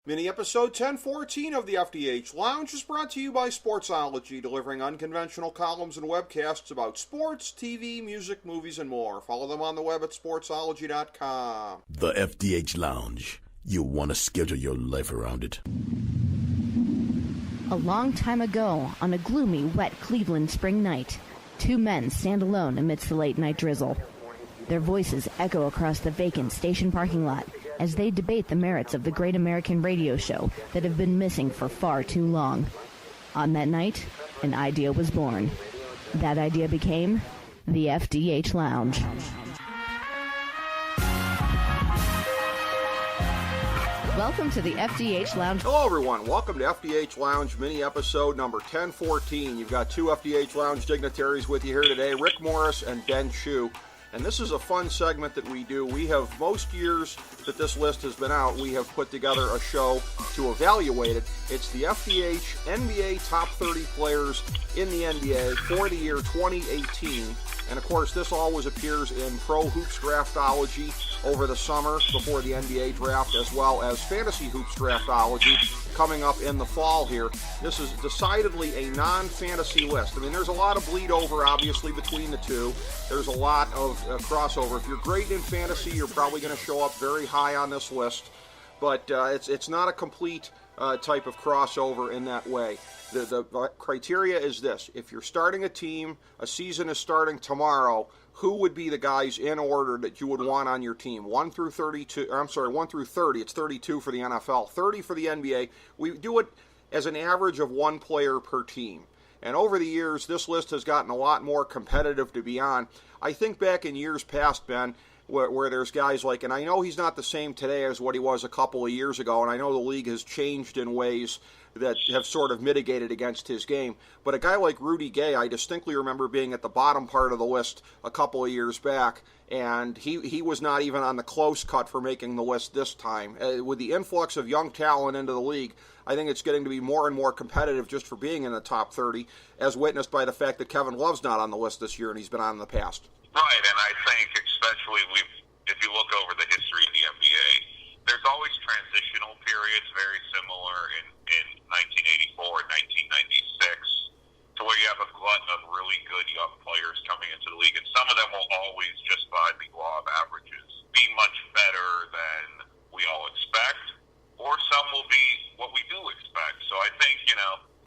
Mini-episode 1014 of the FDH Lounge is brought to you by Sportsology, delivering unconventional columns and webcasts about sports, TV, music, movies, and more. Follow them on the web at sportsology.com. The FDH Lounge. You'll want to schedule your life around it. A long time ago, on a gloomy, wet Cleveland spring night, two men stand alone amidst the late-night drizzle. Their voices echo across the vacant station parking lot as they debate the merits of the great American radio show that have been missing for far too long. On that night, an idea was born. That idea became the FDH Lounge. Welcome to the FDH Lounge. Hello, everyone. Welcome to FDH Lounge mini-episode number 1014. You've got two FDH Lounge dignitaries with you here today, Rick Morris and Ben Chu. And this is a fun segment that we do. We have, most years that this list has been out, we have put together a show to evaluate it. It's the FDH NBA Top 30 Players in the NBA for the year 2018. And, of course, this always appears in Pro Hoops Draftology over the summer before the NBA draft, as well as Fantasy Hoops Draftology coming up in the fall here. This is decidedly a non-fantasy list. I mean, there's a lot of bleed over, obviously, between the two. There's a lot of crossover. If you're great in fantasy, you're probably going to show up very high on this list. But it's not a complete type of crossover in that way. The criteria is this: if you're starting a team, a season is starting tomorrow, who would be the guys in order that you would want on your team? 1 through 32, I'm sorry, 1 through 30. It's 32 for the NFL, 30 for the NBA. We do it as an average of one player per team. And over the years, this list has gotten a lot more competitive to be on. I think back in years past, Ben, where there's guys like, and I know he's not the same today as what he was a couple of years ago, and I know the league has changed in ways that have sort of mitigated against his game. But a guy like Rudy Gay, I distinctly remember being at the bottom part of the list a couple of years back, and he was not even on the close cut for making the list this time. With the influx of young talent into the league, I think it's getting to be more and more competitive just for being in the top 30, as witnessed by the fact that Kevin Love's not on the list this year and he's been on in the past. Right, and I think especially if you look over the history of the NBA, there's always transitional periods very similar in 1984 and 1996 to where you have a glut of really good young players coming into the league, and some of them will always, just by the law of averages, be much better than we all expect, or some will be what we do expect. So I think,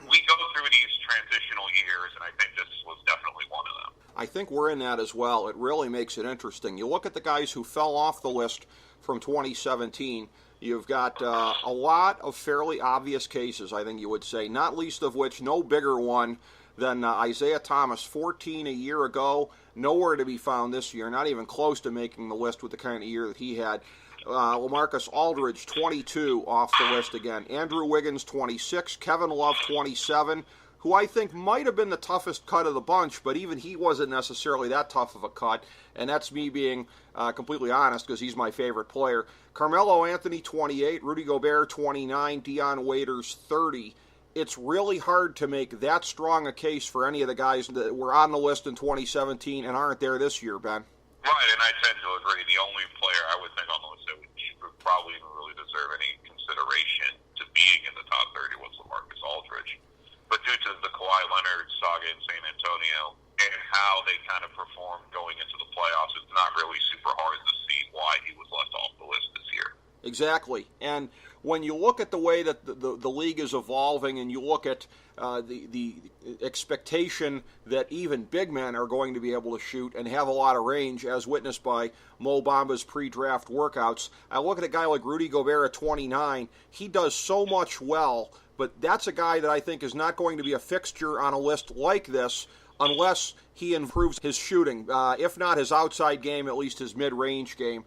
we go through these transitional years, and I think this was definitely one of them. I think we're in that as well. It really makes it interesting. You look at the guys who fell off the list from 2017, you've got a lot of fairly obvious cases, I think you would say, not least of which no bigger one than Isaiah Thomas, 14 a year ago, nowhere to be found this year, not even close to making the list with the kind of year that he had. LaMarcus Aldridge, 22, off the list again. Andrew Wiggins, 26. Kevin Love, 27, who I think might have been the toughest cut of the bunch, but even he wasn't necessarily that tough of a cut, and that's me being completely honest because he's my favorite player. Carmelo Anthony, 28. Rudy Gobert, 29. Dion Waiters, 30. It's really hard to make that strong a case for any of the guys that were on the list in 2017 and aren't there this year, Ben. Right, and I tend to agree. The only player I would think on the list that would probably even really deserve any consideration to being in the top 30 was LaMarcus Aldridge. But due to the Kawhi Leonard saga in San Antonio and how they kind of performed going into the playoffs, it's not really super hard to see why he was left off the list this year. Exactly. And when you look at the way that the league is evolving and you look at the expectation that even big men are going to be able to shoot and have a lot of range, as witnessed by Mo Bamba's pre-draft workouts, I look at a guy like Rudy Gobert at 29. He does so much well, but that's a guy that I think is not going to be a fixture on a list like this unless he improves his shooting. If not his outside game, at least his mid-range game.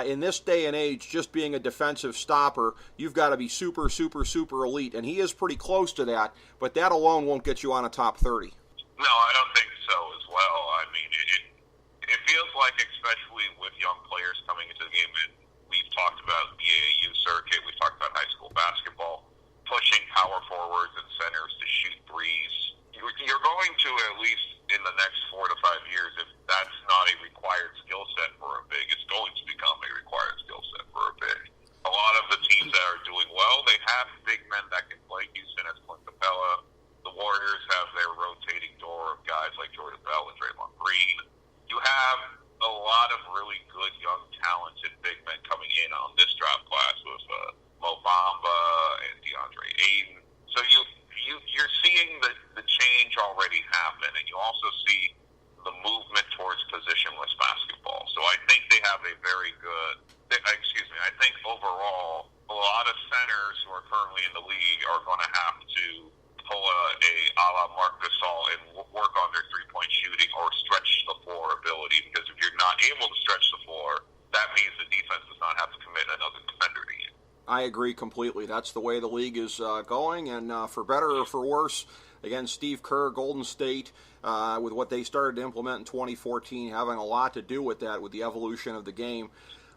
In this day and age, just being a defensive stopper, you've got to be super, super, super elite, and he is pretty close to that, but that alone won't get you on a top 30. No, I don't think so as well. I mean, it feels like, especially with young players coming into the game, and we've talked about the AAU circuit, we've talked about high school basketball, pushing power forwards and centers to shoot threes. You're going to, at least in the next 4 to 5 years, if that's not a required skill set for a big, it's going to become a required skill set for a big. A lot of the teams that are doing well, they have big men that can play. Houston has Clint Capella. The Warriors have their rotating door of guys like Jordan Bell and Draymond Green. You have a lot of really good, young, talented big men coming in on this draft class with Mo Bamba and DeAndre Ayton. So you're seeing the change already happen, and you also see the movement towards positionless basketball. So I think they have a very good, I think overall, a lot of centers who are currently in the league are going to have to pull a la Marc Gasol and work on their three-point shooting or stretch the floor ability, because if you're not able to stretch the floor, that means the defense does not have to commit another defender to you. I agree completely. That's the way the league is going, and for better or for worse, again, Steve Kerr, Golden State, with what they started to implement in 2014, having a lot to do with that, with the evolution of the game.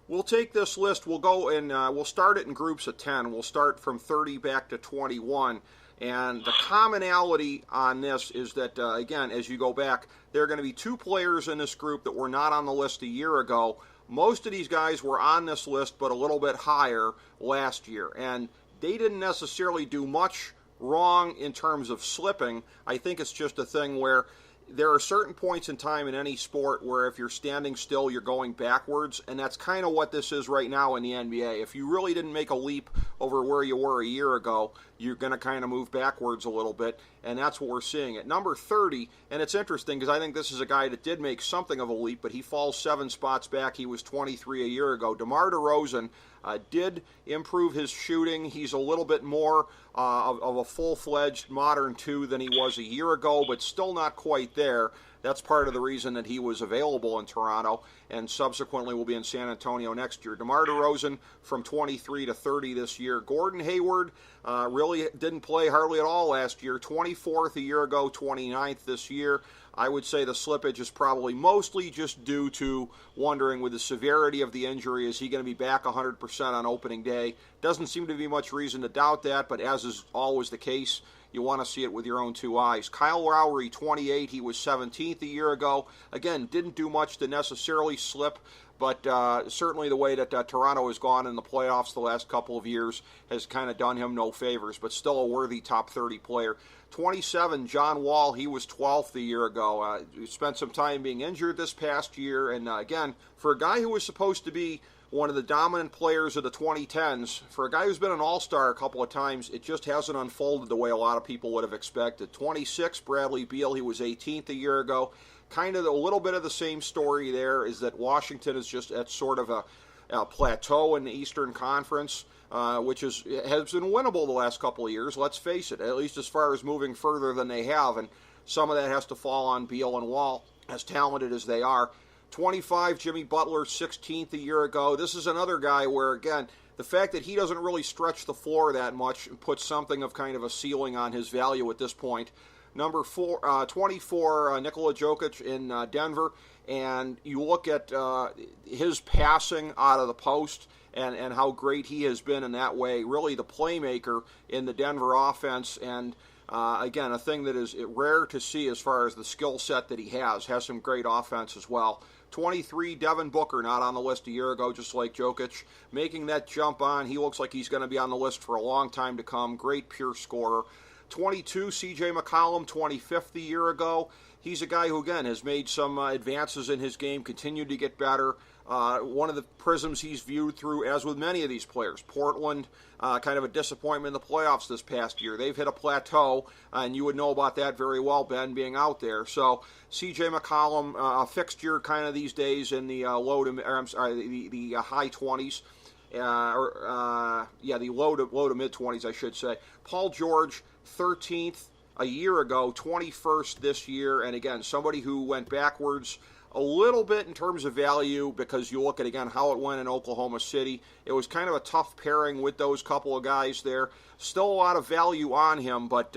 We'll take this list, we'll go and we'll start it in groups of 10. We'll start from 30 back to 21. And the commonality on this is that, again, as you go back, there are going to be 2 players in this group that were not on the list a year ago. Most of these guys were on this list, but a little bit higher last year. And they didn't necessarily do much wrong in terms of slipping. I think it's just a thing where there are certain points in time in any sport where if you're standing still, you're going backwards, and that's kind of what this is right now in the NBA. If you really didn't make a leap over where you were a year ago, you're going to kind of move backwards a little bit, and that's what we're seeing. At number 30, and it's interesting because I think this is a guy that did make something of a leap, but he falls 7 spots back. He was 23 a year ago. DeMar DeRozan did improve his shooting. He's a little bit more of a full-fledged modern 2 than he was a year ago, but still not quite there. That's part of the reason that he was available in Toronto and subsequently will be in San Antonio next year. DeMar DeRozan from 23 to 30 this year. Gordon Hayward really didn't play hardly at all last year. 24th a year ago, 29th this year. I would say the slippage is probably mostly just due to wondering with the severity of the injury, is he going to be back 100% on opening day? Doesn't seem to be much reason to doubt that, but as is always the case, you want to see it with your own 2 eyes. Kyle Lowry, 28. He was 17th a year ago. Again, didn't do much to necessarily slip, but certainly the way that Toronto has gone in the playoffs the last couple of years has kind of done him no favors, but still a worthy top 30 player. 27, John Wall, he was 12th a year ago. He spent some time being injured this past year, and again, for a guy who was supposed to be one of the dominant players of the 2010s, for a guy who's been an all-star a couple of times, it just hasn't unfolded the way a lot of people would have expected. 26, Bradley Beal, he was 18th a year ago. Kind of a little bit of the same story there, is that Washington is just at sort of a plateau in the Eastern Conference, which has been winnable the last couple of years, let's face it, at least as far as moving further than they have, and some of that has to fall on Beal and Wall, as talented as they are. 25, Jimmy Butler, 16th a year ago. This is another guy where, again, the fact that he doesn't really stretch the floor that much puts something of kind of a ceiling on his value at this point. Number 24, Nikola Jokic in Denver, and you look at his passing out of the post and how great he has been in that way, really the playmaker in the Denver offense, and again, a thing that is rare to see as far as the skill set that he has some great offense as well. 23, Devin Booker, not on the list a year ago, just like Jokic, making that jump on. He looks like he's going to be on the list for a long time to come. Great pure scorer. 22, C.J. McCollum, 25th a year ago. He's a guy who, again, has made some advances in his game, continued to get better. One of the prisms he's viewed through, as with many of these players. Portland, kind of a disappointment in the playoffs this past year. They've hit a plateau, and you would know about that very well, Ben, being out there. So C.J. McCollum, a fixture kind of these days in the low to high 20s. The low to mid 20s, I should say. Paul George, 13th a year ago, 21st this year, and again, somebody who went backwards a little bit in terms of value because you look at, again, how it went in Oklahoma City. It was kind of a tough pairing with those couple of guys there. Still a lot of value on him, but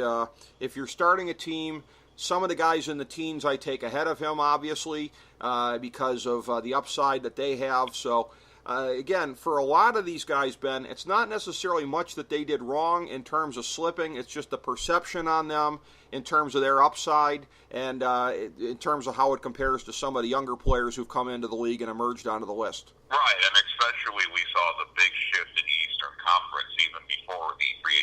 if you're starting a team, some of the guys in the teens I take ahead of him, obviously, because of the upside that they have. So, again, for a lot of these guys, Ben, it's not necessarily much that they did wrong in terms of slipping. It's just the perception on them in terms of their upside and in terms of how it compares to some of the younger players who've come into the league and emerged onto the list. Right, and especially we saw the big shift in the Eastern Conference even before the free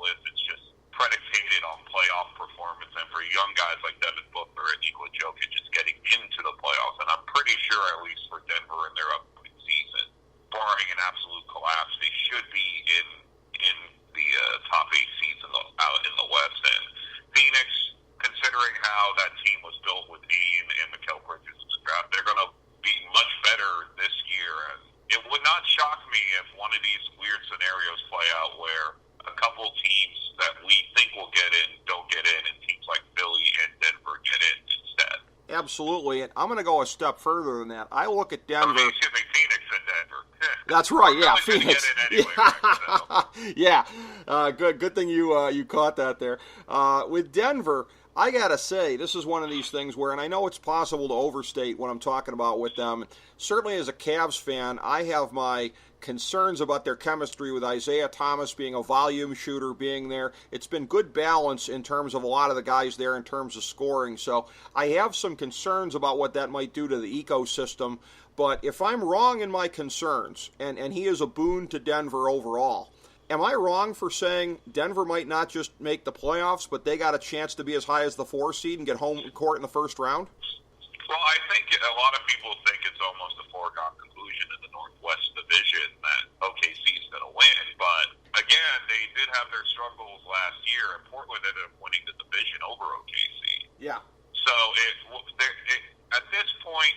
list. It's just predicated on playoff performance, and for young guys like Devin Booker and Nikola Jokic, just getting into the playoffs. And I'm pretty sure, at least for Denver in their upcoming season, barring an absolute collapse, they should be in the top 8 seeds out in the West. And Phoenix, considering how that team was built with Dean and Mikal Bridges in the draft, they're going to be much better this year. And it would not shock me if one of these weird scenarios play out where a couple teams that we think will get in don't get in, and teams like Philly and Denver get in instead. Absolutely, and I'm going to go a step further than that. I look at Denver. Excuse me, Phoenix and Denver. That's right, yeah, Phoenix. Get in anyway, right, so. Yeah, good thing you caught that there. With Denver, I gotta say, this is one of these things where, and I know it's possible to overstate what I'm talking about with them. Certainly as a Cavs fan, I have my concerns about their chemistry with Isaiah Thomas being a volume shooter, being there. It's been good balance in terms of a lot of the guys there in terms of scoring. So I have some concerns about what that might do to the ecosystem. But if I'm wrong in my concerns, and he is a boon to Denver overall, am I wrong for saying Denver might not just make the playoffs, but they got a chance to be as high as the 4 seed and get home court in the first round? Well, I think a lot of people think it's almost a foregone conclusion in the Northwest Division that OKC's going to win. But, again, they did have their struggles last year, and Portland ended up winning the division over OKC. Yeah. So, at this point,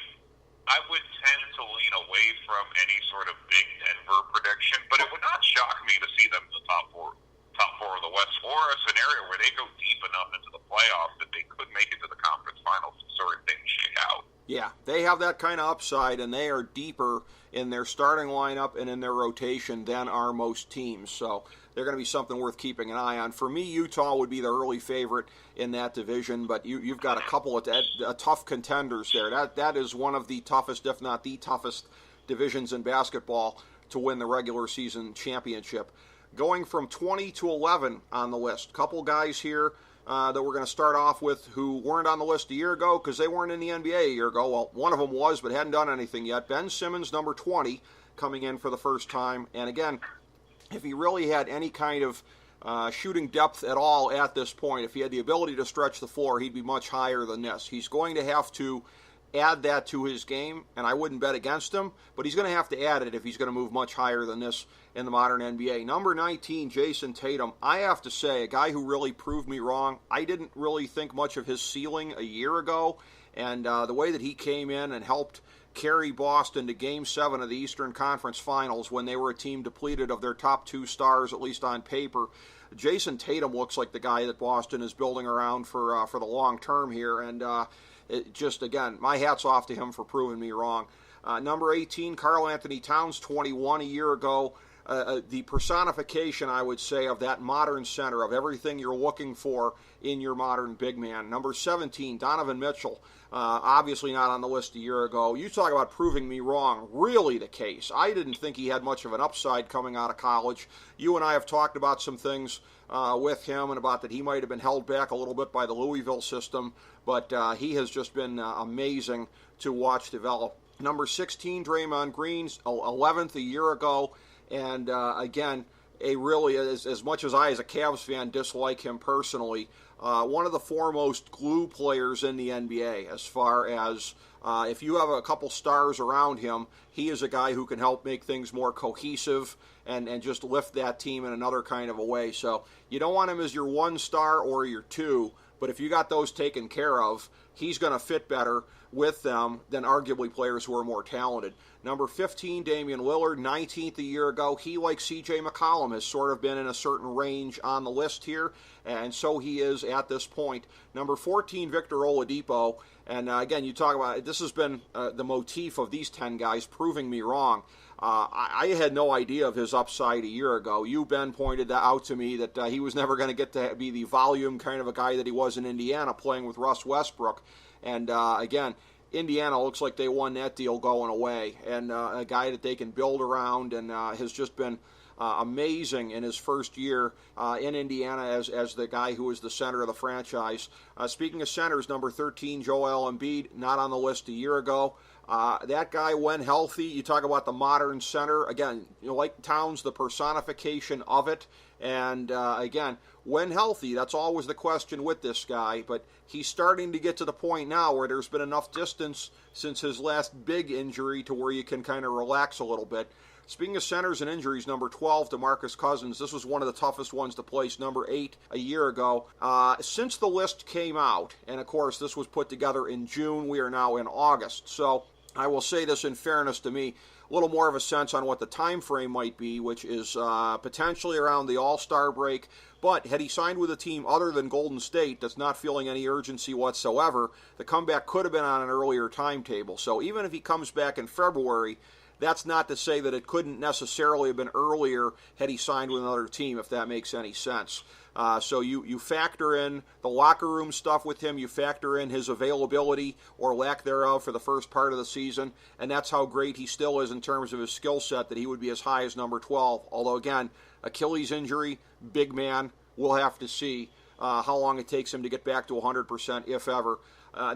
I would tend to lean away from any sort of big Denver prediction, but it would not shock me to see them in the top four of the West, or a scenario where they go deep enough into the playoffs that they could make it to the conference finals and certain things shake out. Yeah, they have that kind of upside, and they are deeper in their starting lineup and in their rotation than are most teams. So they're going to be something worth keeping an eye on. For me, Utah would be the early favorite in that division, but you've got a couple of tough contenders there. That is one of the toughest, if not the toughest, divisions in basketball to win the regular season championship. Going from 20 to 11 on the list. Couple guys here that we're going to start off with who weren't on the list a year ago because they weren't in the NBA a year ago. Well, one of them was, but hadn't done anything yet. Ben Simmons, number 20, coming in for the first time. And again, if he really had any kind of shooting depth at all at this point, if he had the ability to stretch the floor, he'd be much higher than this. He's going to have to add that to his game, and I wouldn't bet against him, but he's going to have to add it if he's going to move much higher than this in the modern NBA. Number 19, Jason Tatum. I have to say, a guy who really proved me wrong. I didn't really think much of his ceiling a year ago, and the way that he came in and helped carry Boston to Game 7 of the Eastern Conference Finals when they were a team depleted of their top 2 stars, at least on paper. Jason Tatum looks like the guy that Boston is building around for the long term here, and it just, again, my hat's off to him for proving me wrong. Number 18, Karl Anthony Towns, 21 a year ago. The personification, I would say, of that modern center, of everything you're looking for in your modern big man. Number 17, Donovan Mitchell, obviously not on the list a year ago. You talk about proving me wrong, really the case. I didn't think he had much of an upside coming out of college. You and I have talked about some things with him and about that he might have been held back a little bit by the Louisville system, but he has just been amazing to watch develop. Number 16, Draymond Green, 11th a year ago. And again, really, as much as I, as a Cavs fan, dislike him personally, one of the foremost glue players in the NBA as far as if you have a couple stars around him, he is a guy who can help make things more cohesive and just lift that team in another kind of a way. So you don't want him as your 1 star or your 2, but if you got those taken care of, he's going to fit better with them than arguably players who are more talented. Number 15, Damian Lillard, 19th a year ago. He, like C.J. McCollum, has sort of been in a certain range on the list here, and so he is at this point. Number 14, Victor Oladipo, and again, you talk about this has been the motif of these 10 guys proving me wrong. I had no idea of his upside a year ago. You, Ben, pointed that out to me that he was never going to get to be the volume kind of a guy that he was in Indiana playing with Russ Westbrook. And again, Indiana looks like they won that deal going away, and a guy that they can build around, and has just been amazing in his first year in Indiana as the guy who was the center of the franchise. Speaking of centers, number 13, Joel Embiid, not on the list a year ago. That guy, when healthy, you talk about the modern center. Again, like Towns, the personification of it. And again, when healthy, that's always the question with this guy. But he's starting to get to the point now where there's been enough distance since his last big injury to where you can kind of relax a little bit. Speaking of centers and injuries, number 12, DeMarcus Cousins. This was one of the toughest ones to place, number 8 a year ago. Since the list came out, and of course this was put together in June, we are now in August. So I will say this in fairness to me, a little more of a sense on what the time frame might be, which is potentially around the All-Star break. But had he signed with a team other than Golden State that's not feeling any urgency whatsoever, the comeback could have been on an earlier timetable. So even if he comes back in February, that's not to say that it couldn't necessarily have been earlier had he signed with another team, if that makes any sense. So you factor in the locker room stuff with him, you factor in his availability or lack thereof for the first part of the season, and that's how great he still is in terms of his skill set, that he would be as high as number 12. Although, again, Achilles injury, big man, we'll have to see how long it takes him to get back to 100%, if ever.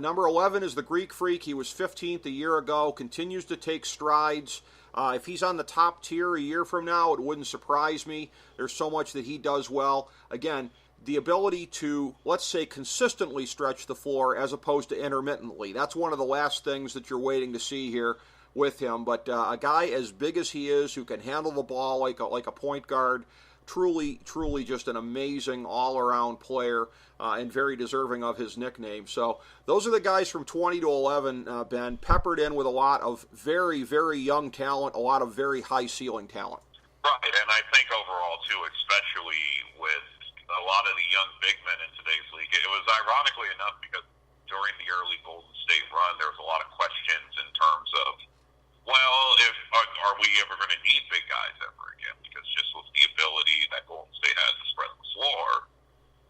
Number 11 is the Greek Freak. He was 15th a year ago, continues to take strides. If he's on the top tier a year from now, it wouldn't surprise me. There's so much that he does well. Again, the ability to, let's say, consistently stretch the floor as opposed to intermittently. That's one of the last things that you're waiting to see here with him. But a guy as big as he is, who can handle the ball like a point guard, truly just an amazing all-around player and very deserving of his nickname. So those are the guys from 20 to 11, Ben, peppered in with a lot of very, very young talent, a lot of very high-ceiling talent. Right, and I think overall, too, especially with a lot of the young big men in today's league, it was ironically enough because during the early Golden State run, there was a lot of questions in terms of, well, if are we ever going to need big guys ever again? Because just with the ability that Golden State has to spread the floor,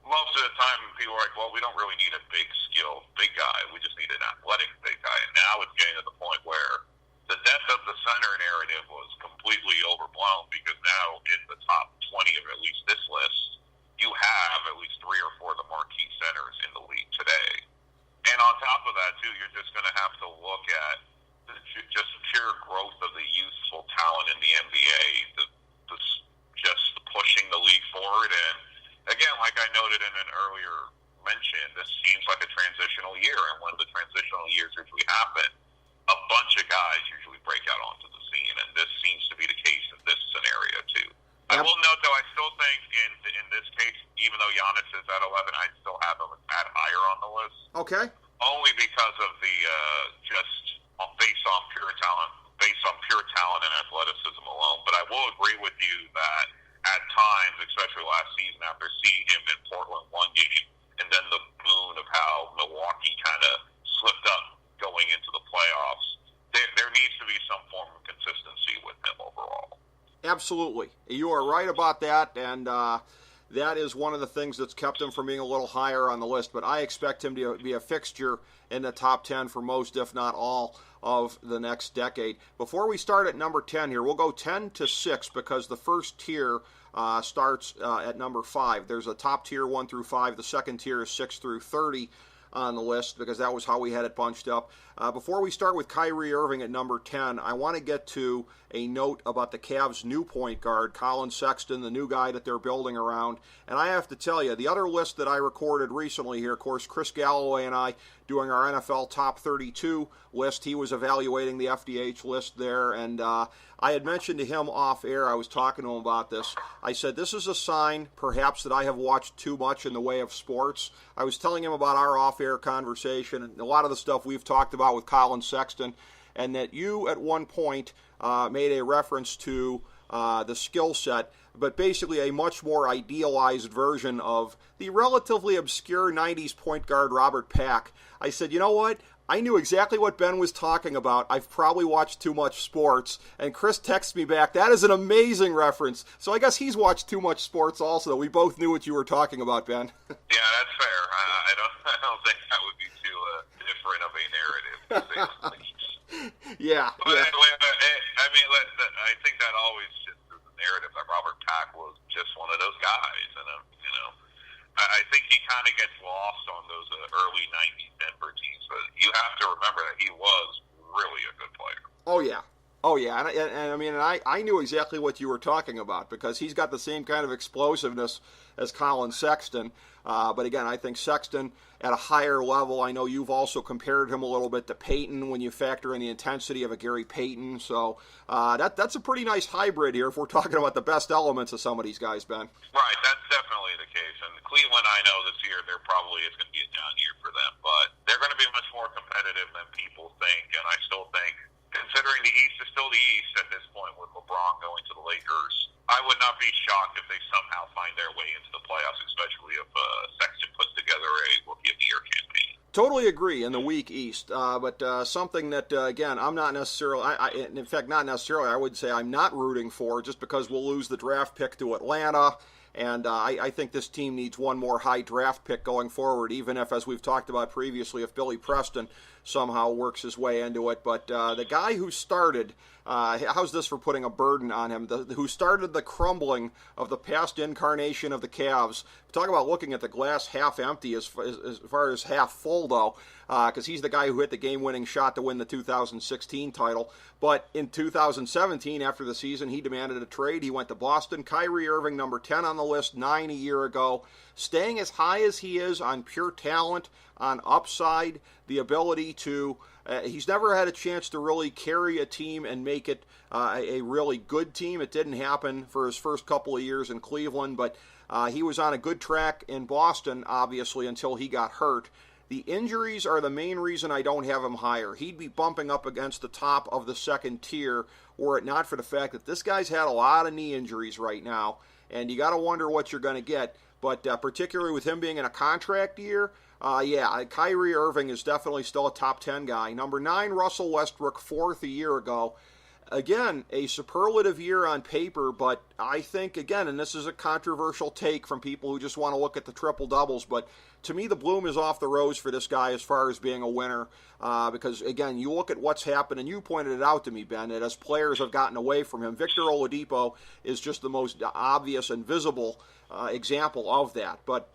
most of the time people are like, well, we don't really need a big skilled big guy. We just need an athletic big guy. And now it's getting to the point where the death of the center narrative was completely overblown, because now in the top 20 of at least this list, you have at least 3 or 4 of the marquee centers in the league today. And on top of that, too, you're just going to have to look at just pure growth of the youthful talent in the NBA, just pushing the league forward. And again, like I noted in an earlier mention, this seems like a transitional year, and when the transitional years usually happen, a bunch of guys usually break out onto the scene, and this seems to be the case in this scenario too. I will note, though, I still think in this case, even though Giannis is at 11, I still have him at higher on the list. Okay. Only because of the just based on pure talent and athleticism alone. But I will agree with you that at times, especially last season, after seeing him in Portland one game, and then the boon of how Milwaukee kind of slipped up going into the playoffs, there needs to be some form of consistency with him overall. Absolutely. You are right about that, and that is one of the things that's kept him from being a little higher on the list. But I expect him to be a fixture in the top 10 for most, if not all, of the next decade. Before we start at number 10 here, we'll go 10 to 6 because the first tier starts at number 5. There's a top tier 1 through 5. The second tier is 6 through 30 on the list because that was how we had it bunched up. Before we start with Kyrie Irving at number 10, I want to get to a note about the Cavs' new point guard, Colin Sexton, the new guy that they're building around. And I have to tell you, the other list that I recorded recently here, of course, Chris Galloway and I doing our NFL Top 32 list, he was evaluating the FDH list there, and I had mentioned to him off air, I was talking to him about this. I said, this is a sign, perhaps, that I have watched too much in the way of sports. I was telling him about our off-air conversation and a lot of the stuff we've talked about with Colin Sexton, and that you at one point made a reference to the skill set, but basically a much more idealized version of the relatively obscure 90s point guard Robert Pack. I said, you know what? I knew exactly what Ben was talking about. I've probably watched too much sports. And Chris texts me back, that is an amazing reference. So I guess he's watched too much sports also. We both knew what you were talking about, Ben. Yeah, that's fair. I don't think that would be too different of a narrative, to say the least. Yeah. But anyway, I mean, I think that always just is the narrative that Robert guys, and I think he kind of gets lost on those early '90s Denver teams. But you have to remember that he was really a good player. Oh yeah. Oh yeah, and I mean, I knew exactly what you were talking about because he's got the same kind of explosiveness as Colin Sexton. But again, I think Sexton at a higher level. I know you've also compared him a little bit to Peyton when you factor in the intensity of a Gary Payton. So that's a pretty nice hybrid here if we're talking about the best elements of some of these guys, Ben. Right, that's definitely the case. And Cleveland, I know this year there probably is going to be a down year for them, but they're going to be much more competitive than people think. And I still think, considering the East is still the East at this point with LeBron going to the Lakers, I would not be shocked if they somehow find their way into the playoffs, especially if Sexton puts together a Rookie of the Year campaign. Totally agree in the weak East, but something that, again, I'm not necessarily, in fact, not necessarily, I would say I'm not rooting for just because we'll lose the draft pick to Atlanta. And I think this team needs one more high draft pick going forward, even if, as we've talked about previously, if Billy Preston somehow works his way into it. But the guy who started, how's this for putting a burden on him, who started the crumbling of the past incarnation of the Cavs. Talk about looking at the glass half empty as far as half full, though, because he's the guy who hit the game-winning shot to win the 2016 title. But in 2017, after the season, he demanded a trade. He went to Boston. Kyrie Irving, number 10 on the list, 9 a year ago. Staying as high as he is on pure talent, on upside, the ability to he's never had a chance to really carry a team and make it a really good team. It didn't happen for his first couple of years in Cleveland, but he was on a good track in Boston, obviously, until he got hurt. The injuries are the main reason I don't have him higher. He'd be bumping up against the top of the second tier were it not for the fact that this guy's had a lot of knee injuries right now, and you got to wonder what you're going to get. But particularly with him being in a contract year, Kyrie Irving is definitely still a top 10 guy. Number 9, Russell Westbrook, 4th a year ago. Again, a superlative year on paper, but I think, again, and this is a controversial take from people who just want to look at the triple-doubles, but to me the bloom is off the rose for this guy as far as being a winner because, again, you look at what's happened, and you pointed it out to me, Ben, that as players have gotten away from him, Victor Oladipo is just the most obvious and visible example of that. But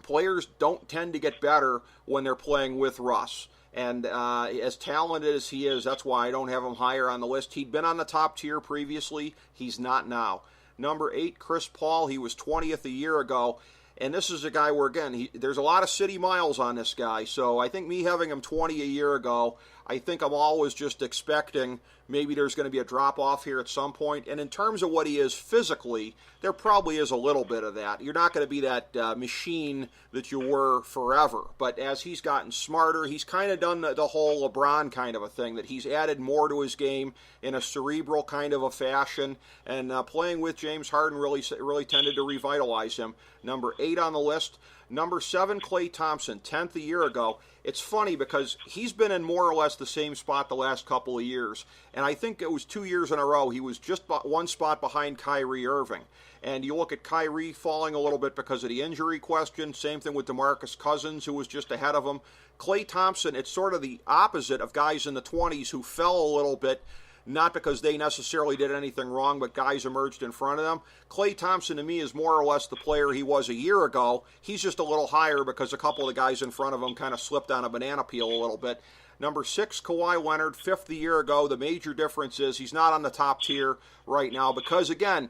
players don't tend to get better when they're playing with Russ. And as talented as he is, that's why I don't have him higher on the list. He'd been on the top tier previously. He's not now. Number 8, Chris Paul. He was 20th a year ago. And this is a guy where, again, there's a lot of city miles on this guy. So I think me having him 20 a year ago, I think I'm always just expecting maybe there's going to be a drop-off here at some point. And in terms of what he is physically, there probably is a little bit of that. You're not going to be that machine that you were forever. But as he's gotten smarter, he's kind of done the whole LeBron kind of a thing, that he's added more to his game in a cerebral kind of a fashion. And playing with James Harden really tended to revitalize him. Number 8 on the list. Number 7, Klay Thompson, 10th a year ago. It's funny because he's been in more or less the same spot the last couple of years. And I think it was 2 years in a row he was just one spot behind Kyrie Irving. And you look at Kyrie falling a little bit because of the injury question. Same thing with DeMarcus Cousins, who was just ahead of him. Klay Thompson, it's sort of the opposite of guys in the 20s who fell a little bit, not because they necessarily did anything wrong, but guys emerged in front of them. Klay Thompson, to me, is more or less the player he was a year ago. He's just a little higher because a couple of the guys in front of him kind of slipped on a banana peel a little bit. Number 6, Kawhi Leonard, 5th a year ago. The major difference is he's not on the top tier right now because, again,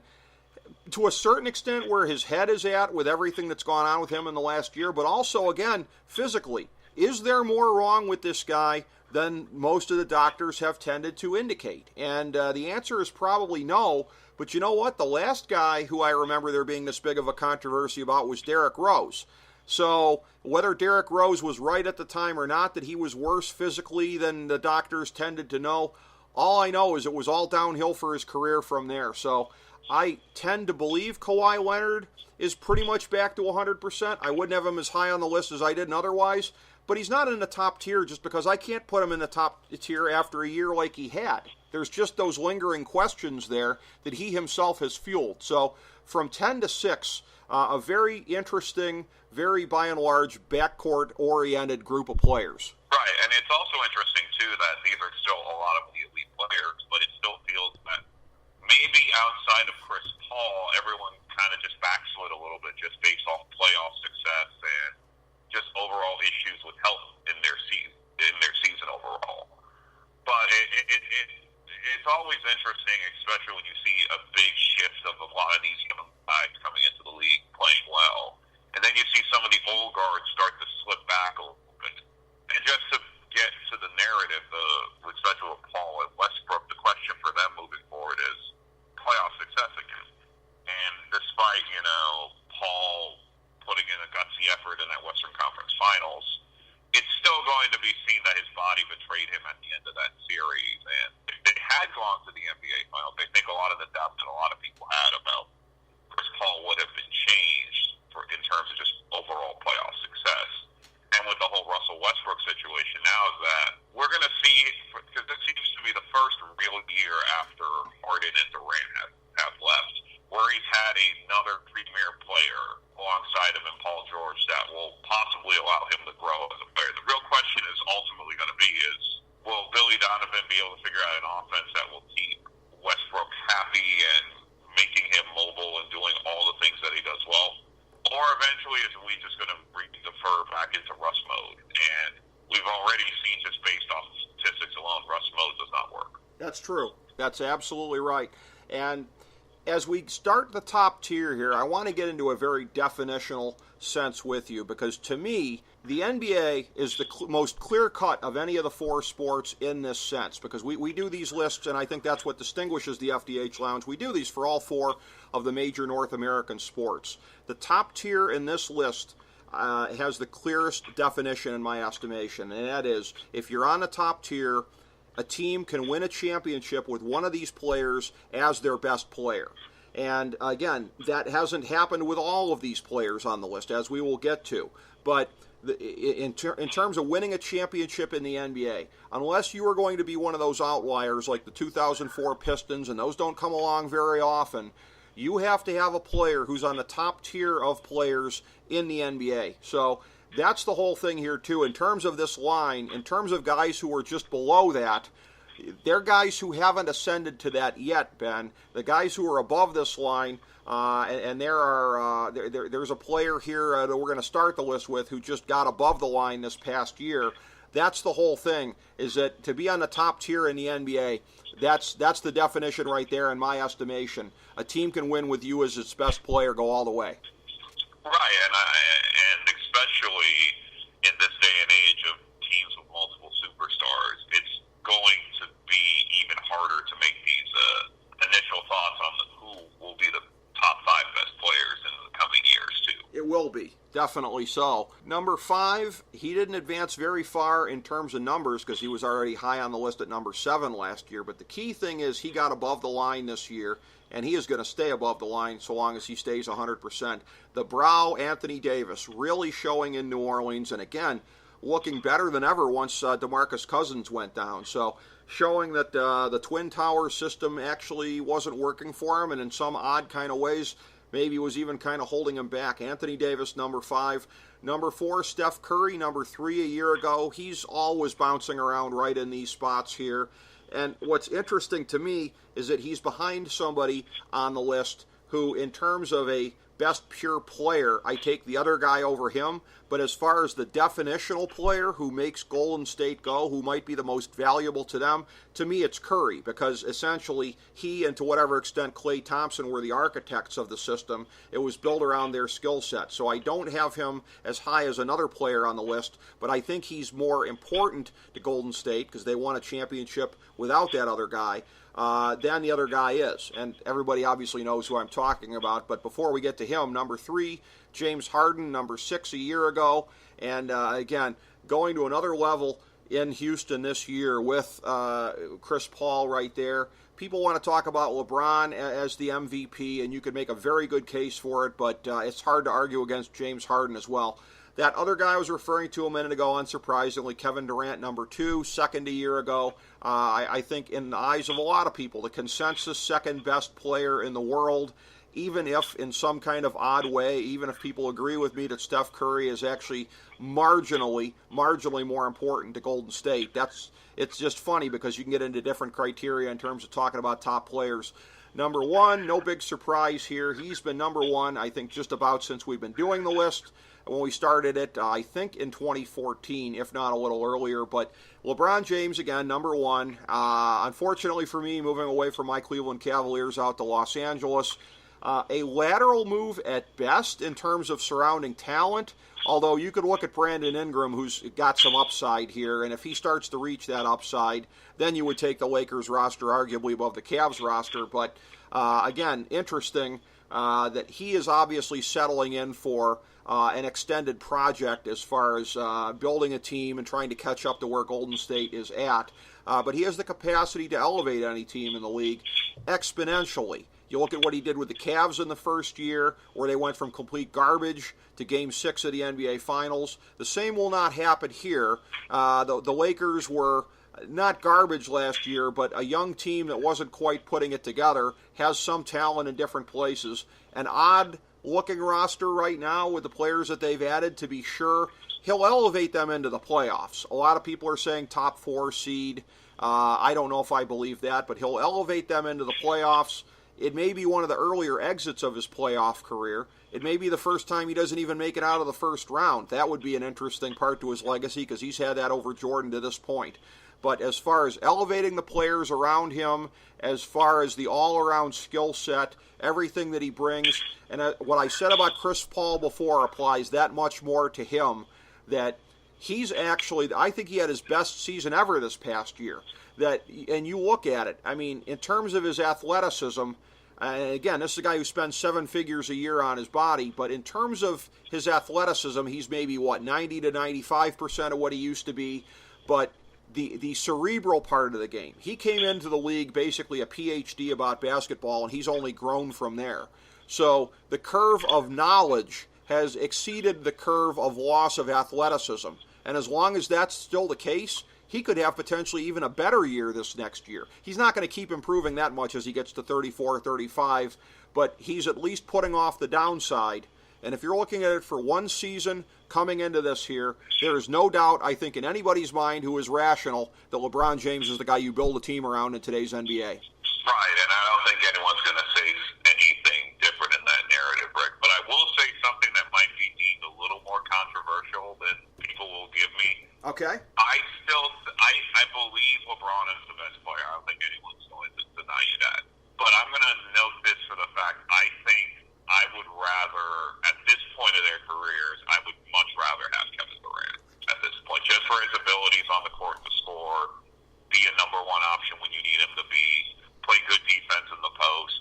to a certain extent where his head is at with everything that's gone on with him in the last year, but also, again, physically. Is there more wrong with this guy than most of the doctors have tended to indicate? And the answer is probably no. But you know what? The last guy who I remember there being this big of a controversy about was Derrick Rose. So whether Derrick Rose was right at the time or not, that he was worse physically than the doctors tended to know, all I know is it was all downhill for his career from there. So I tend to believe Kawhi Leonard is pretty much back to 100%. I wouldn't have him as high on the list as I did otherwise. But he's not in the top tier just because I can't put him in the top tier after a year like he had. There's just those lingering questions there that he himself has fueled. So from 10 to 6, a very interesting, very by and large backcourt-oriented group of players. Right, and it's also interesting, too, that these are still a lot of the elite players, but it still feels that maybe outside of Chris Paul, everyone kind of just backslid a little bit just based off playoff success and just overall issues with health in their season overall. But it's always interesting, especially when you see a big shift of a lot of these young guys coming into the league playing well. And then you see some of the old guards start to slip back a little bit. And just to get to the narrative, especially with Paul and Westbrook, the question for them moving forward is playoff success again. And despite, Paul putting in a gutsy effort in that Western Conference Finals, it's still going to be seen that his body betrayed him at the end of that series. And if they had gone to the NBA Finals, I think a lot of the doubts that a lot of people had about Chris Paul would have been changed in terms of just overall playoff success. And with the whole Russell Westbrook situation now is that we're going to see, because this seems to be the first real year after Harden and Durant have left, where he's had another premier player alongside him in Paul George that will possibly allow him to grow as a player. The real question is ultimately going to be will Billy Donovan be able to figure out an offense that will keep Westbrook happy and making him mobile and doing all the things that he does well? Or eventually is we just going to defer back into Russ mode? And we've already seen, just based off statistics alone, Russ mode does not work. That's true. That's absolutely right. And as we start the top tier here, I want to get into a very definitional sense with you, because to me, the NBA is the most clear-cut of any of the four sports in this sense, because we do these lists, and I think that's what distinguishes the FDH Lounge. We do these for all four of the major North American sports. The top tier in this list has the clearest definition in my estimation, and that is, if you're on the top tier, a team can win a championship with one of these players as their best player. And again, that hasn't happened with all of these players on the list, as we will get to. But in terms of winning a championship in the NBA, unless you are going to be one of those outliers like the 2004 Pistons, and those don't come along very often, you have to have a player who's on the top tier of players in the NBA. So that's the whole thing here, too. In terms of this line, in terms of guys who are just below that, they're guys who haven't ascended to that yet, Ben. The guys who are above this line, and there's a player here that we're going to start the list with who just got above the line this past year. That's the whole thing, is that to be on the top tier in the NBA, that's the definition right there in my estimation. A team can win with you as its best player, go all the way. Right, and especially in this day and age of teams with multiple superstars, it's going to be even harder to make these initial thoughts on who will be the top five best players in the coming years, too. It will be, definitely so. Number 5, he didn't advance very far in terms of numbers because he was already high on the list at number 7 last year, but the key thing is he got above the line this year, and he is going to stay above the line so long as he stays 100%. The Brow, Anthony Davis, really showing in New Orleans, and again, looking better than ever once DeMarcus Cousins went down. So showing that the Twin Towers system actually wasn't working for him, and in some odd kind of ways, maybe was even kind of holding him back. Anthony Davis, number 5. Number 4, Steph Curry, number 3 a year ago. He's always bouncing around right in these spots here. And what's interesting to me is that he's behind somebody on the list who, in terms of a best pure player, I take the other guy over him. But as far as the definitional player who makes Golden State go, who might be the most valuable to them, to me it's Curry, because essentially he, and to whatever extent Klay Thompson, were the architects of the system. It was built around their skill set. So I don't have him as high as another player on the list, but I think he's more important to Golden State because they won a championship without that other guy. Than the other guy is. And everybody obviously knows who I'm talking about. But before we get to him, number 3, James Harden, number 6 a year ago. And again, going to another level in Houston this year with Chris Paul right there. People want to talk about LeBron as the MVP, and you could make a very good case for it, but it's hard to argue against James Harden as well. That other guy I was referring to a minute ago, unsurprisingly, Kevin Durant, number 2, second a year ago. I think in the eyes of a lot of people, the consensus second best player in the world, even if in some kind of odd way, even if people agree with me that Steph Curry is actually marginally more important to Golden State. It's just funny because you can get into different criteria in terms of talking about top players. Number one, no big surprise here. He's been number one, I think, just about since we've been doing the list. When we started it, I think in 2014, if not a little earlier. But LeBron James, again, number one. Unfortunately for me, moving away from my Cleveland Cavaliers out to Los Angeles, a lateral move at best in terms of surrounding talent, although you could look at Brandon Ingram, who's got some upside here, and if he starts to reach that upside, then you would take the Lakers roster arguably above the Cavs roster. But again, interesting that he is obviously settling in for an extended project as far as building a team and trying to catch up to where Golden State is at. But he has the capacity to elevate any team in the league exponentially. You look at what he did with the Cavs in the first year, where they went from complete garbage to Game 6 of the NBA Finals. The same will not happen here. The Lakers were not garbage last year, but a young team that wasn't quite putting it together, has some talent in different places. An odd-looking roster right now with the players that they've added, to be sure. He'll elevate them into the playoffs. A lot of people are saying top 4 seed. I don't know if I believe that, but he'll elevate them into the playoffs. It may be one of the earlier exits of his playoff career. It may be the first time he doesn't even make it out of the first round. That would be an interesting part to his legacy because he's had that over Jordan to this point. But as far as elevating the players around him, as far as the all-around skill set, everything that he brings, and what I said about Chris Paul before applies that much more to him, that he's actually, I think he had his best season ever this past year. And you look at it, I mean, in terms of his athleticism, and again, this is a guy who spends 7 figures a year on his body, but in terms of his athleticism, he's maybe, 90 to 95% of what he used to be. But the cerebral part of the game, he came into the league basically a PhD about basketball, and he's only grown from there. So the curve of knowledge has exceeded the curve of loss of athleticism. And as long as that's still the case, he could have potentially even a better year this next year. He's not going to keep improving that much as he gets to 34, 35, but he's at least putting off the downside. And if you're looking at it for one season coming into this here, there is no doubt, I think, in anybody's mind who is rational, that LeBron James is the guy you build a team around in today's NBA. Right, and I don't think anyone's going to say anything different in that narrative, Rick. But I will say something that might be deemed a little more controversial than people will give me. Okay. I believe LeBron is the best player. I don't think anyone's going to deny you that. But I'm going to note this for the fact I think I would rather, at this point of their careers, I would much rather have Kevin Durant at this point, just for his abilities on the court to score, be a number one option when you need him to be, play good defense in the post.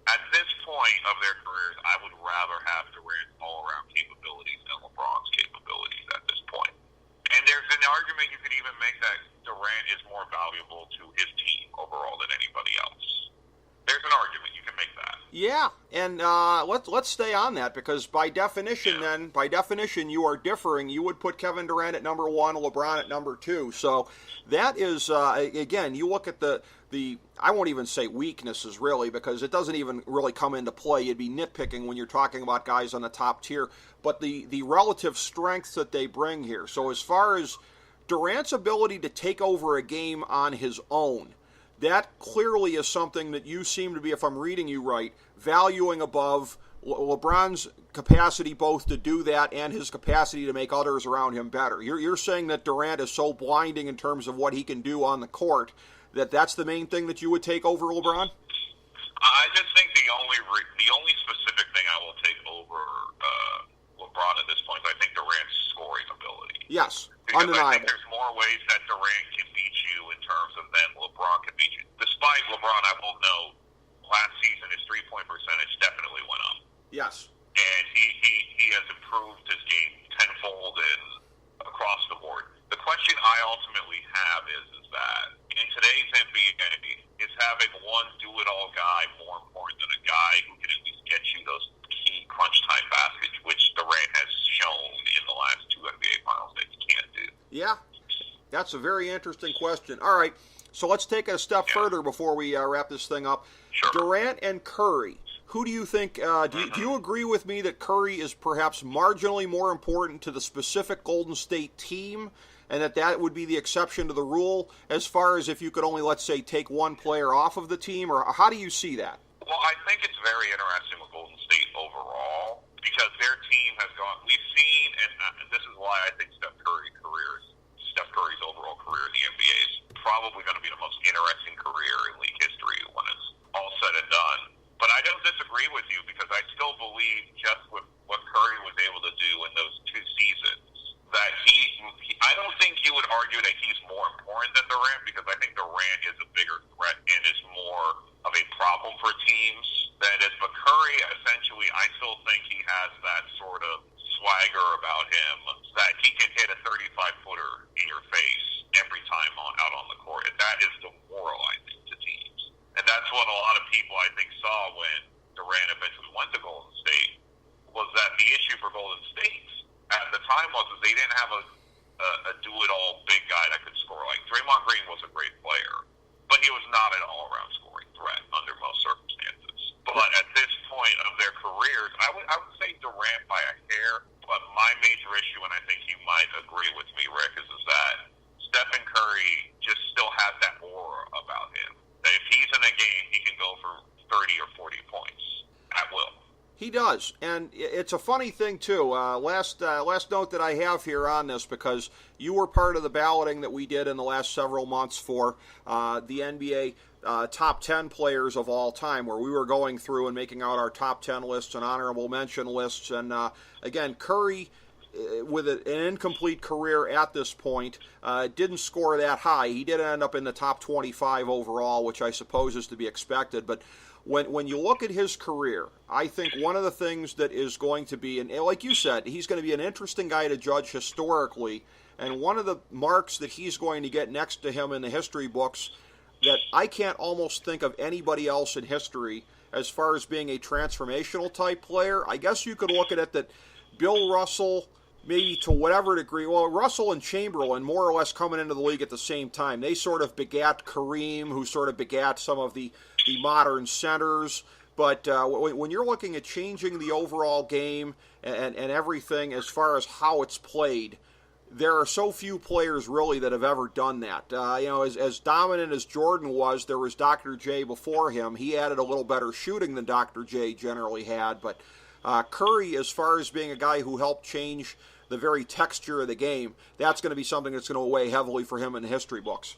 At this point of their careers, I would rather have Durant's all-around capabilities than LeBron's capabilities at this point. And there's an argument you could even make that Durant is more valuable to his team overall than anybody else. There's an argument you can make that. Yeah, and let's stay on that, because by definition, you are differing. You would put Kevin Durant at number 1, LeBron at number 2. So that is, again, you look at the I won't even say weaknesses really, because it doesn't even really come into play. You'd be nitpicking when you're talking about guys on the top tier, but the relative strengths that they bring here. So as far as Durant's ability to take over a game on his own, that clearly is something that you seem to be, if I'm reading you right, valuing above LeBron's capacity both to do that and his capacity to make others around him better. You're saying that Durant is so blinding in terms of what he can do on the court that that's the main thing that you would take over LeBron? I just think the only specific thing I will take over LeBron at this point is I think Durant's scoring ability. Yes, because undeniable. I think there's more ways that Durant can beat you in terms of than LeBron can beat you. Despite LeBron, I will note, last season his three-point percentage definitely went up. Yes. And he has improved his game tenfold across the board. The question I ultimately have is that in today's NBA, is having one do-it-all guy more important than a guy who can at least get you those key crunch time baskets, which Durant has shown in the last 2 NBA Finals that he can't do? Yeah, that's a very interesting question. All right, so let's take it a step further before we wrap this thing up. Sure. Durant and Curry. Who do you think, do you agree with me that Curry is perhaps marginally more important to the specific Golden State team, and that would be the exception to the rule as far as if you could only, let's say, take one player off of the team, or how do you see that? Well, I think it's very interesting with Golden State overall because their team has gone. We've seen, and this is why I think Steph Curry's overall career in the NBA is probably going to be the most interesting career in league history when it's all said and done. But I don't disagree with you because I still believe just with what Curry was able to do in those 2 seasons that I don't think you would argue that he's more important than Durant because I think Durant is a bigger threat and is more of a problem for teams than it is. But Curry, essentially, I still think he has that sort of swagger about him that he can hit a 35-footer in your face every time out on the court. And that is demoralizing to teams. And that's what a lot of people, I think, saw when Durant eventually went to Golden State, was that the issue for Golden State at the time was that they didn't have a do-it-all big guy that could score. Like, Draymond Green was a great player, but he was not an all-around scoring threat under most circumstances. But at this point of their careers, I would say Durant by a hair, but my major issue, and I think you might agree with me, Rick, is that Stephen Curry just still has that aura about him. That if he's in a game, he can go for 30 or 40 points at will. He does, and it's a funny thing, too. Last note that I have here on this, because you were part of the balloting that we did in the last several months for the NBA top 10 players of all time, where we were going through and making out our top 10 lists and honorable mention lists. And, again, Curry, with an incomplete career at this point, didn't score that high. He did end up in the top 25 overall, which I suppose is to be expected, but when you look at his career, I think one of the things that is going to be, and like you said, he's going to be an interesting guy to judge historically, and one of the marks that he's going to get next to him in the history books that I can't almost think of anybody else in history as far as being a transformational type player. I guess you could look at it that Bill Russell, maybe to whatever degree, well, Russell and Chamberlain more or less coming into the league at the same time. They sort of begat Kareem, who sort of begat some of the modern centers. But when you're looking at changing the overall game and everything as far as how it's played, there are so few players really that have ever done that. As dominant as Jordan was, there was Dr. J before him. He added a little better shooting than Dr. J generally had. But Curry, as far as being a guy who helped change the very texture of the game, that's going to be something that's going to weigh heavily for him in the history books.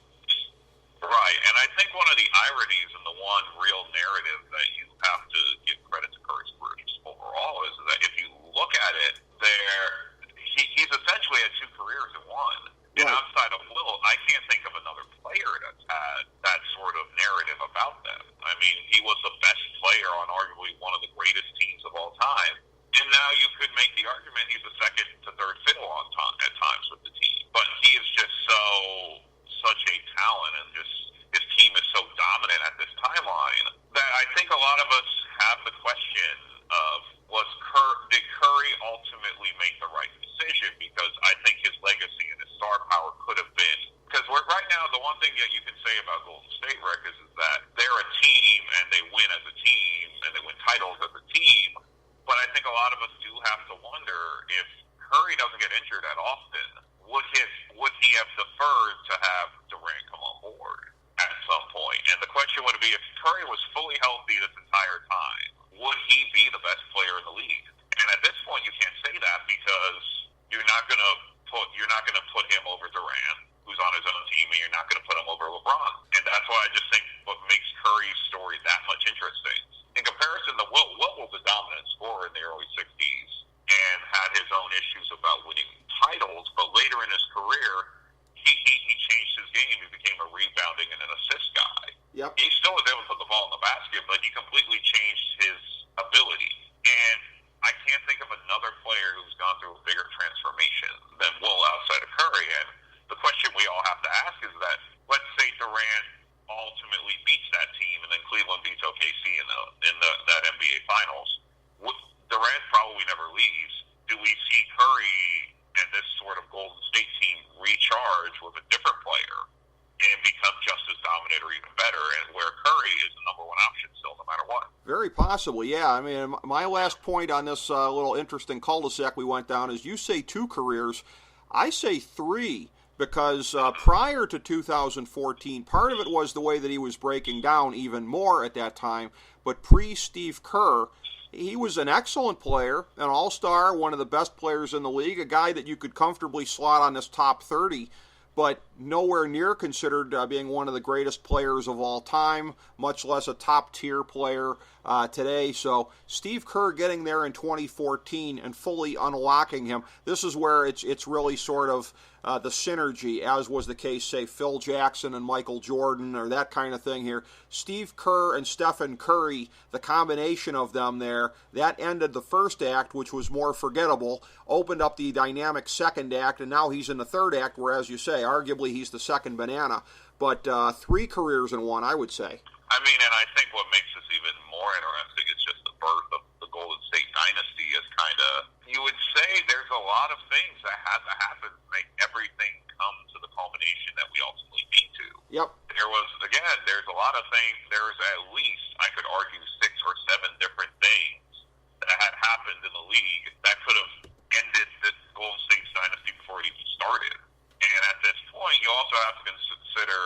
Right, and I think one of the ironies and the one real narrative that you have to give credit to Curry's career just overall is that if you look at it, he's essentially had 2 careers in one. Right. And outside of Will, I can't think of another player that's had that sort of narrative about them. I mean, he was the best player on arguably one of the greatest teams of all time. And now you could make the argument he's the second to third fiddle at times with the team. But he is just such a talent, and just his team is so dominant at this timeline that I think a lot of us have the question of did Curry ultimately make the right decision? Because I think his legacy and his star power could have been. Because right now, the one thing that you can say about Golden State, Rick, is that they're a team and they win as a team and they win titles as a team. But I think a lot of us do have to wonder if Curry doesn't get injured that often, would he have deferred to have Durant come on board at some point? And the question would be, if Curry was fully healthy this entire time, would he be the best player in the league? And at this point, you can't say that because you're not going to put him over Durant, who's on his own team, and you're not going to put him over LeBron. And that's why I just think what makes Curry's story that much interesting. In comparison to Wilt was a dominant scorer in the early 60s and had his own issues about winning titles, but later in his career, he changed his game. He became a rebounding and an assist guy. Yep. He still was able to put the ball in the basket, but he completely changed his ability. And I can't think of another player who's gone through a bigger transformation than Will outside of Curry. And the question we all have to ask is that, let's say Durant ultimately beats that team, and then Cleveland beats OKC in that NBA Finals. Durant probably never leaves. Do we see Curry Very possibly, yeah. I mean, my last point on this little interesting cul-de-sac we went down is you say 2 careers. I say 3 because prior to 2014, part of it was the way that he was breaking down even more at that time, but pre-Steve Kerr, he was an excellent player, an all-star, one of the best players in the league, a guy that you could comfortably slot on this top 30, but nowhere near considered being one of the greatest players of all time, much less a top-tier player today. So Steve Kerr getting there in 2014 and fully unlocking him, this is where it's really sort of the synergy, as was the case, say, Phil Jackson and Michael Jordan or that kind of thing here. Steve Kerr and Stephen Curry, the combination of them there, that ended the first act, which was more forgettable, opened up the dynamic second act, and now he's in the third act, where, as you say, arguably he's the second banana. But 3 careers in one, I would say. I mean, and I think what makes this even more interesting is just the birth of the Golden State dynasty is kind of, you would say there's a lot of things that have to happen to make everything come to the culmination that we ultimately need to. Yep. There's a lot of things, there's at least, I could argue, 6 or 7 different things that had happened in the league that could have ended the Golden State dynasty before it even started. And at this point, you also have to consider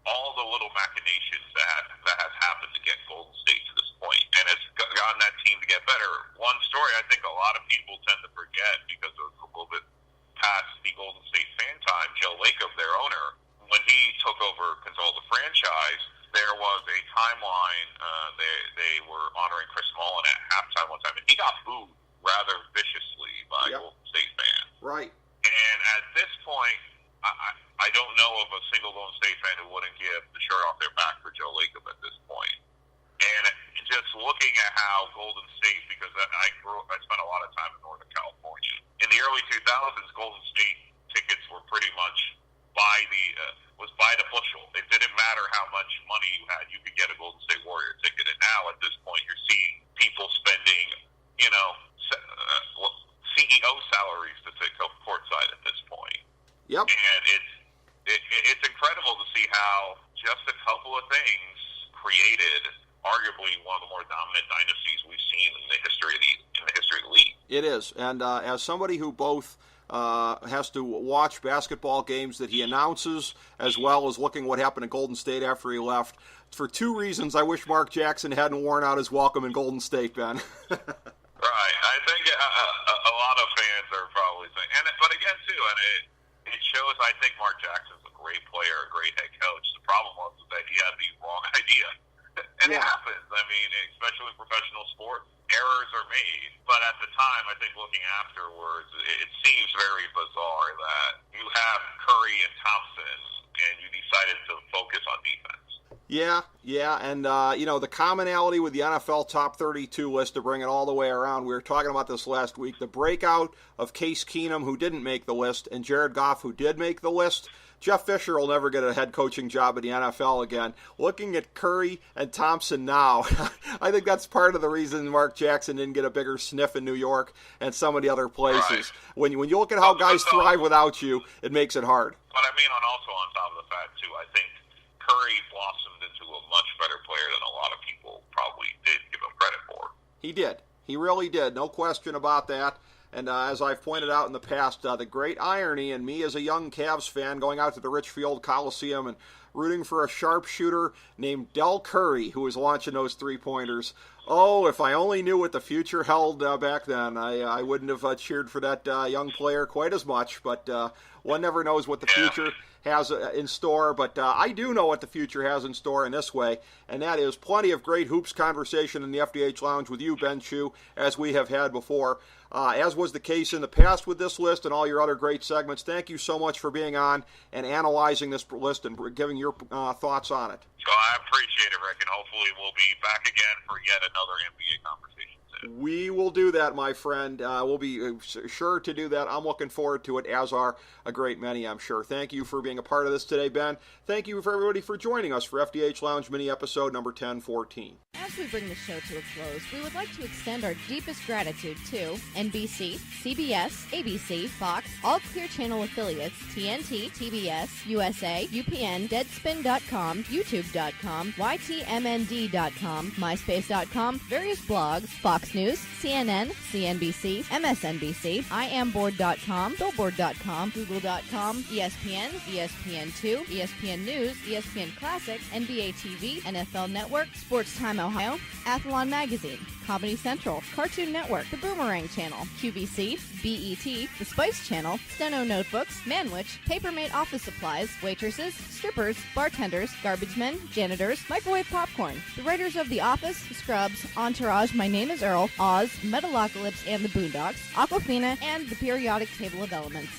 all the little machinations that has happened to get Golden State to this point, and it's gotten that team to get better. One story I think a lot of people tend to forget because it was a little bit past the Golden State fan time. Joe Lacob, their owner, when he took over control of the franchise, there was a timeline. They were honoring Chris Mullin at halftime one time, and he got booed rather viciously by Golden State fans. Right. And at this point, I don't know of a single Golden State fan who wouldn't give the shirt off their back for Joe Lacob at this point. And just looking at how Golden State, because I spent a lot of time in Northern California. In the early 2000s, Golden State tickets were pretty much by the bushel. It didn't matter how much money you had, you could get a Golden State Warrior ticket. And now at this point, you're seeing people spending, CEO salaries to sit courtside at this point. Yep. And it's incredible to see how just a couple of things created arguably one of the more dominant dynasties we've seen in the history of the league. It is, and as somebody who both has to watch basketball games that he announces, as well as looking what happened at Golden State after he left, for 2 reasons I wish Mark Jackson hadn't worn out his welcome in Golden State, Ben. Right. I think a lot of fans are probably saying, but again, too, and it shows, I think Mark Jackson's a great player, a great head coach. The problem was that he had the wrong idea. And it happens. I mean, especially in professional sports, errors are made. But at the time, I think looking afterwards, it seems very bizarre that you have Curry and Thompson, and you decided to focus on defense. Yeah, and the commonality with the NFL Top 32 list, to bring it all the way around, we were talking about this last week, the breakout of Case Keenum, who didn't make the list, and Jared Goff, who did make the list. Jeff Fisher will never get a head coaching job in the NFL again. Looking at Curry and Thompson now, I think that's part of the reason Mark Jackson didn't get a bigger sniff in New York and some of the other places. Right. When you look at how guys thrive without you, it makes it hard. But I mean, also on top of the fact, too, I think Curry blossomed into a much better player than a lot of people probably did give him credit for. He did. He really did. No question about that. And as I've pointed out in the past, the great irony in me as a young Cavs fan going out to the Richfield Coliseum and rooting for a sharpshooter named Del Curry, who was launching those three-pointers. Oh, if I only knew what the future held back then, I wouldn't have cheered for that young player quite as much. But one never knows what the future has in store. But I do know what the future has in store in this way, and that is plenty of great hoops conversation in the FDH Lounge with you, Ben Chu, as we have had before. As was the case in the past with this list and all your other great segments. Thank you so much for being on and analyzing this list and giving your thoughts on it. So I appreciate it, Rick, and hopefully we'll be back again for yet another NBA conversation soon. We will do that, my friend. We'll be sure to do that. I'm looking forward to it, as are a great many, I'm sure. Thank you for being a part of this today, Ben. Thank you for everybody for joining us for FDH Lounge mini episode number 1014. As we bring the show to a close, we would like to extend our deepest gratitude to NBC, CBS, ABC, Fox, all Clear Channel affiliates, TNT, TBS, USA, UPN, Deadspin.com, YouTube.com, YTMND.com, MySpace.com, various blogs, Fox News, CNN, CNBC, MSNBC, IamBoard.com, Billboard.com, Google.com, ESPN, ESPN2, ESPN News, ESPN Classic, NBA TV, NFL Network, Sports Time Ohio, Athlon Magazine, Comedy Central, Cartoon Network, The Boomerang Channel, QVC, BET, The Spice Channel, Steno Notebooks, Manwich, Papermate Office Supplies, waitresses, strippers, bartenders, garbage men, janitors, microwave popcorn, the writers of The Office, Scrubs, Entourage, My Name is Earl, Oz, Metalocalypse and the Boondocks, Aquafina, and the Periodic Table of Elements.